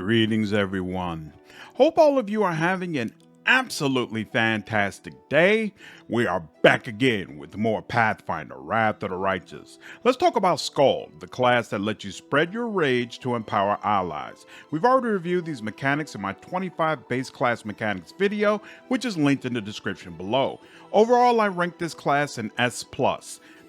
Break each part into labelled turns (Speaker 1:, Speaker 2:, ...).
Speaker 1: Greetings, everyone. Hope all of you are having an absolutely fantastic day. We are back again with more Pathfinder, Wrath of the Righteous. Let's talk about Skald, the class that lets you spread your rage to empower allies. We've already reviewed these mechanics in my 25 base class mechanics video, which is linked in the description below. Overall, I rank this class an S+.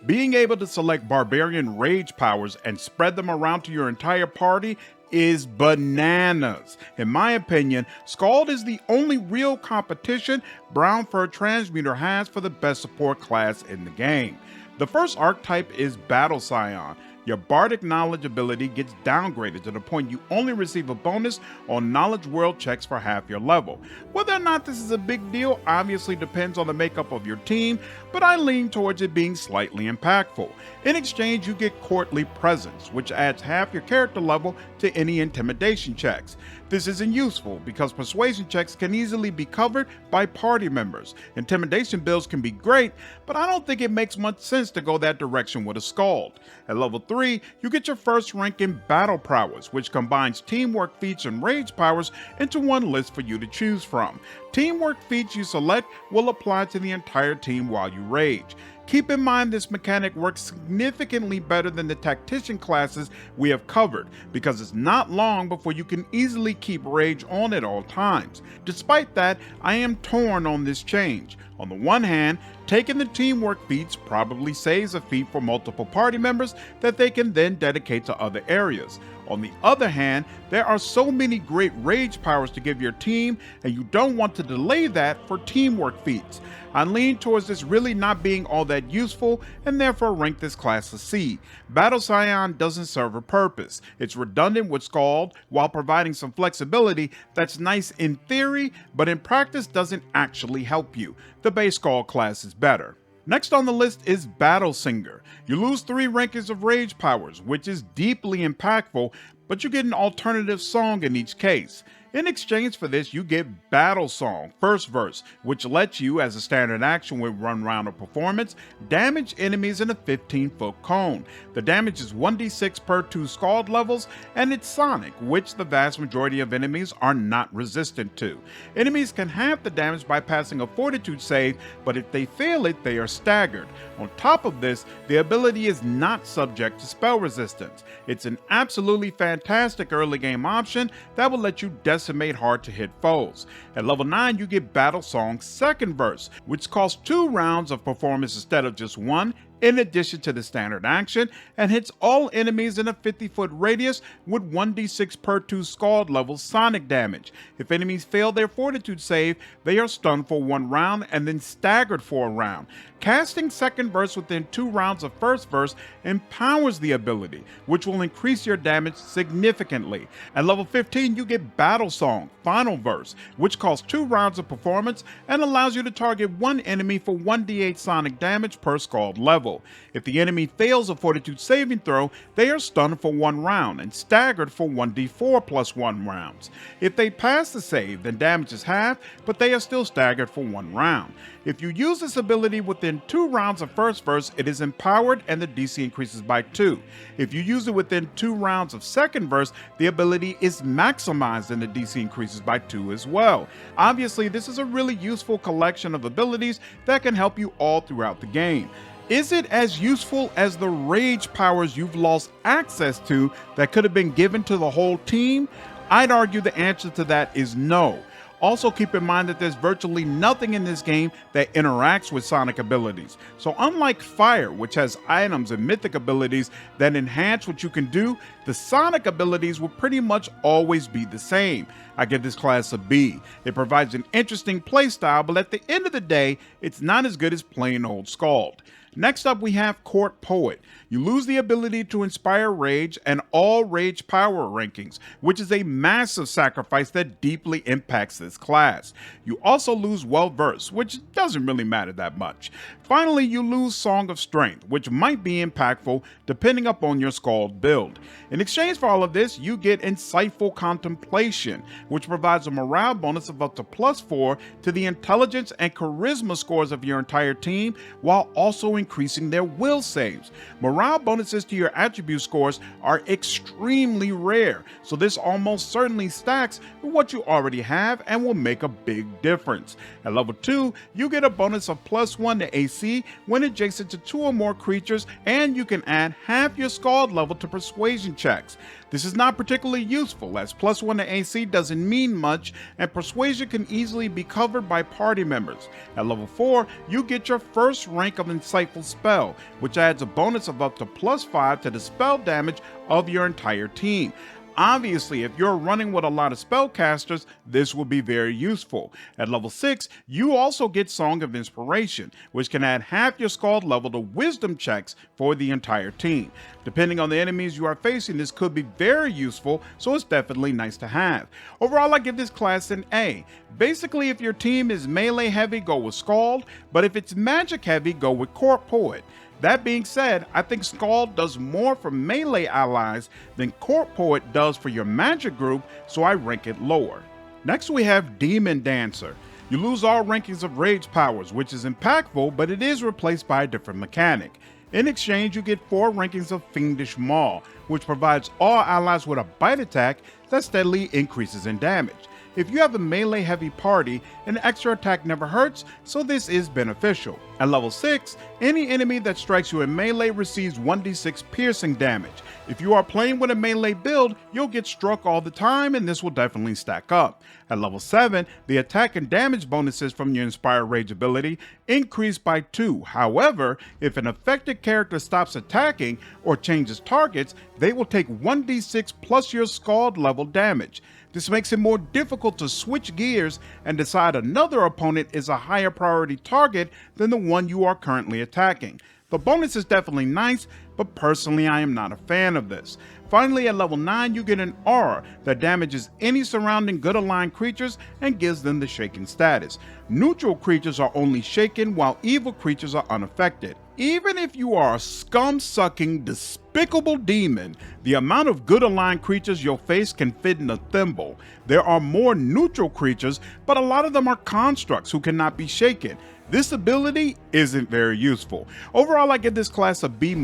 Speaker 1: Being able to select barbarian rage powers and spread them around to your entire party is bananas. In my opinion, Skald is the only real competition Brown Fur Transmuter has for the best support class in the game. The first archetype is Battle Scion. Your bardic knowledge ability gets downgraded to the point you only receive a bonus on knowledge world checks for half your level. Whether or not this is a big deal obviously depends on the makeup of your team, but I lean towards it being slightly impactful. In exchange, you get courtly presence, which adds half your character level to any intimidation checks. This isn't useful because persuasion checks can easily be covered by party members. Intimidation builds can be great, but I don't think it makes much sense to go that direction with a Skald. At level 3, you get your first rank in Battle Prowess, which combines teamwork feats and rage powers into one list for you to choose from. Teamwork feats you select will apply to the entire team while you rage. Keep in mind this mechanic works significantly better than the tactician classes we have covered, because it's not long before you can easily keep rage on at all times. Despite that, I am torn on this change. On the one hand, taking the teamwork feats probably saves a feat for multiple party members that they can then dedicate to other areas. On the other hand, there are so many great rage powers to give your team, and you don't want to delay that for teamwork feats. I lean towards this really not being all that useful, and therefore rank this class a C. Battle Scion doesn't serve a purpose. It's redundant with Skald while providing some flexibility that's nice in theory, but in practice doesn't actually help you. The base Skald class is better. Next on the list is Battle Singer. You lose 3 rankings of rage powers, which is deeply impactful, but you get an alternative song in each case. In exchange for this, you get Battle Song, first verse, which lets you, as a standard action with one round of performance, damage enemies in a 15-foot cone. The damage is 1d6 per 2 Skald levels, and it's sonic, which the vast majority of enemies are not resistant to. Enemies can halve the damage by passing a fortitude save, but if they fail it, they are staggered. On top of this, the ability is not subject to spell resistance. It's an absolutely fantastic early game option that will let you decimate hard to hit foes. At level 9, you get Battle Song's second verse, which costs 2 rounds of performance instead of just 1, in addition to the standard action, and hits all enemies in a 50-foot radius with 1d6 per 2 Skald level sonic damage. If enemies fail their fortitude save, they are stunned for 1 round and then staggered for a round. Casting second verse within 2 rounds of first verse empowers the ability, which will increase your damage significantly. At level 15, you get Battle Song, final verse, which costs 2 rounds of performance and allows you to target 1 enemy for 1d8 sonic damage per Skald level. If the enemy fails a fortitude saving throw, they are stunned for 1 round and staggered for 1d4 plus 1 rounds. If they pass the save, then damage is halved, but they are still staggered for 1 round. If you use this ability within 2 rounds of first verse, it is empowered and the DC increases by 2. If you use it within 2 rounds of second verse, the ability is maximized and the DC increases by 2 as well. Obviously, this is a really useful collection of abilities that can help you all throughout the game. Is it as useful as the rage powers you've lost access to that could have been given to the whole team? I'd argue the answer to that is no. Also keep in mind that there's virtually nothing in this game that interacts with sonic abilities. So unlike Fire, which has items and mythic abilities that enhance what you can do, the sonic abilities will pretty much always be the same. I give this class a B. It provides an interesting playstyle, but at the end of the day, it's not as good as plain old Skald. Next up, we have Court Poet. You lose the ability to inspire rage and all rage power rankings, which is a massive sacrifice that deeply impacts this class. You also lose Well Versed, which doesn't really matter that much. Finally, you lose Song of Strength, which might be impactful depending upon your Skald build. In exchange for all of this, you get Insightful Contemplation, which provides a morale bonus of up to +4 to the intelligence and charisma scores of your entire team, while also increasing their will saves. Morale bonuses to your attribute scores are extremely rare, so this almost certainly stacks with what you already have and will make a big difference. At level 2, you get a bonus of +1 to AC when adjacent to 2 or more creatures, and you can add half your Skald level to persuasion checks. This is not particularly useful, as +1 to AC doesn't mean much, and persuasion can easily be covered by party members. At level 4, you get your first rank of Insightful Spell, which adds a bonus of up to +5 to the spell damage of your entire team. Obviously, if you're running with a lot of spellcasters, this will be very useful. At level 6, you also get Song of Inspiration, which can add half your Skald level to wisdom checks for the entire team. Depending on the enemies you are facing, this could be very useful, so it's definitely nice to have. Overall, I give this class an A. Basically, if your team is melee heavy, go with Skald, but if it's magic heavy, go with Court Poet. That being said, I think Skald does more for melee allies than Court Poet does for your magic group, so I rank it lower. Next we have Demon Dancer. You lose all rankings of rage powers, which is impactful, but it is replaced by a different mechanic. In exchange, you get 4 rankings of Fiendish Maw, which provides all allies with a bite attack that steadily increases in damage. If you have a melee heavy party, an extra attack never hurts, so this is beneficial. At level 6, any enemy that strikes you in melee receives 1d6 piercing damage. If you are playing with a melee build, you'll get struck all the time, and this will definitely stack up. At level 7, the attack and damage bonuses from your Inspire Rage ability increase by 2. However, if an affected character stops attacking or changes targets, they will take 1d6 plus your Skald level damage. This makes it more difficult to switch gears and decide another opponent is a higher priority target than the one you are currently attacking. The bonus is definitely nice, but personally I am not a fan of this. Finally, at level 9, you get an aura that damages any surrounding good aligned creatures and gives them the shaken status. Neutral creatures are only shaken, while evil creatures are unaffected. Even if you are a scum-sucking, despicable demon, the amount of good aligned creatures you'll face can fit in a thimble. There are more neutral creatures, but a lot of them are constructs who cannot be shaken. This ability isn't very useful. Overall, I give this class a B-.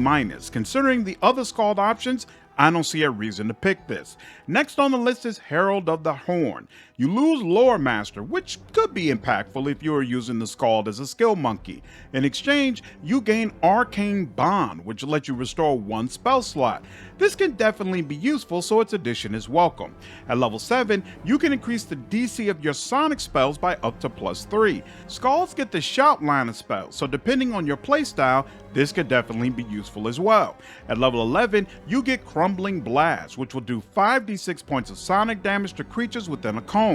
Speaker 1: Considering the other Skald options, I don't see a reason to pick this. Next on the list is Herald of the Horn. You lose Lore Master, which could be impactful if you are using the Skald as a skill monkey. In exchange, you gain Arcane Bond, which lets you restore 1 spell slot. This can definitely be useful, so its addition is welcome. At level 7, you can increase the DC of your sonic spells by up to +3. Skalds get the shout line of spells, so depending on your playstyle, this could definitely be useful as well. At level 11, you get Crumbling Blast, which will do 5d6 points of sonic damage to creatures within a cone.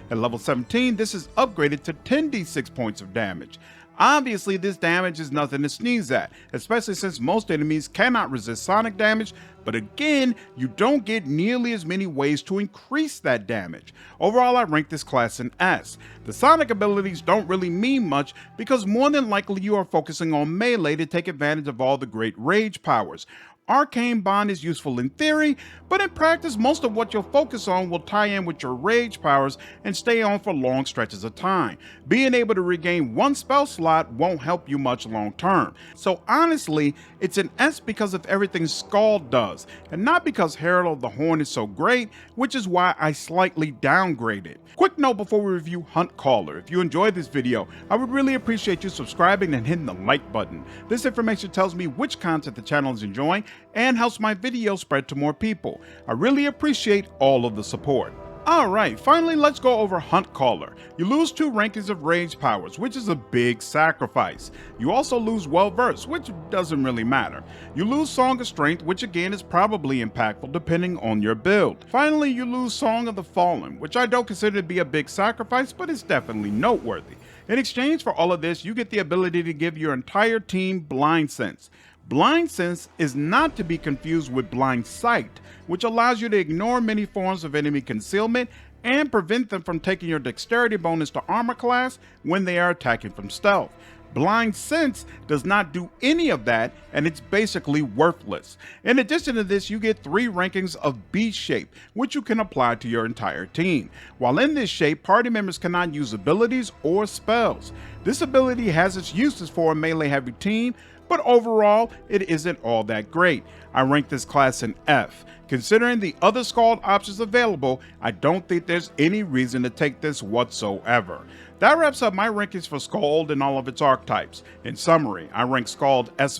Speaker 1: At level 17, this is upgraded to 10d6 points of damage. Obviously, this damage is nothing to sneeze at, especially since most enemies cannot resist sonic damage, but again, you don't get nearly as many ways to increase that damage. Overall, I rank this class an S. The sonic abilities don't really mean much because more than likely you are focusing on melee to take advantage of all the great rage powers. Arcane Bond is useful in theory, but in practice most of what you'll focus on will tie in with your rage powers and stay on for long stretches of time. Being able to regain 1 spell slot won't help you much long term. So honestly, it's an S because of everything Skald does, and not because Herald of the Horn is so great, which is why I slightly downgraded. Quick note before we review Huntcaller: if you enjoyed this video, I would really appreciate you subscribing and hitting the like button. This information tells me which content the channel is enjoying and helps my videos spread to more people. I really appreciate all of the support. Alright, finally let's go over Huntcaller. You lose 2 rankings of rage powers, which is a big sacrifice. You also lose Well-Versed, which doesn't really matter. You lose Song of Strength, which again is probably impactful depending on your build. Finally, you lose Song of the Fallen, which I don't consider to be a big sacrifice, but it's definitely noteworthy. In exchange for all of this, you get the ability to give your entire team Blind Sense. Blind Sense is not to be confused with Blind Sight, which allows you to ignore many forms of enemy concealment and prevent them from taking your dexterity bonus to armor class when they are attacking from stealth. Blind Sense does not do any of that, and it's basically worthless. In addition to this, you get 3 rankings of Beast Shape, which you can apply to your entire team. While in this shape, party members cannot use abilities or spells. This ability has its uses for a melee heavy team, but overall, it isn't all that great. I rank this class an F. Considering the other Skald options available, I don't think there's any reason to take this whatsoever. That wraps up my rankings for Skald and all of its archetypes. In summary, I rank Skald S+,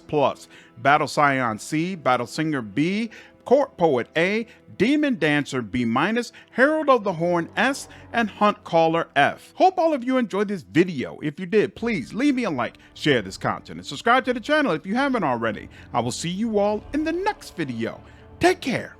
Speaker 1: Battle Scion C, Battle Singer B, Court Poet A, Demon Dancer B-, Herald of the Horn S, and Hunt Caller F. Hope all of you enjoyed this video. If you did, please leave me a like, share this content, and subscribe to the channel if you haven't already. I will see you all in the next video. Take care.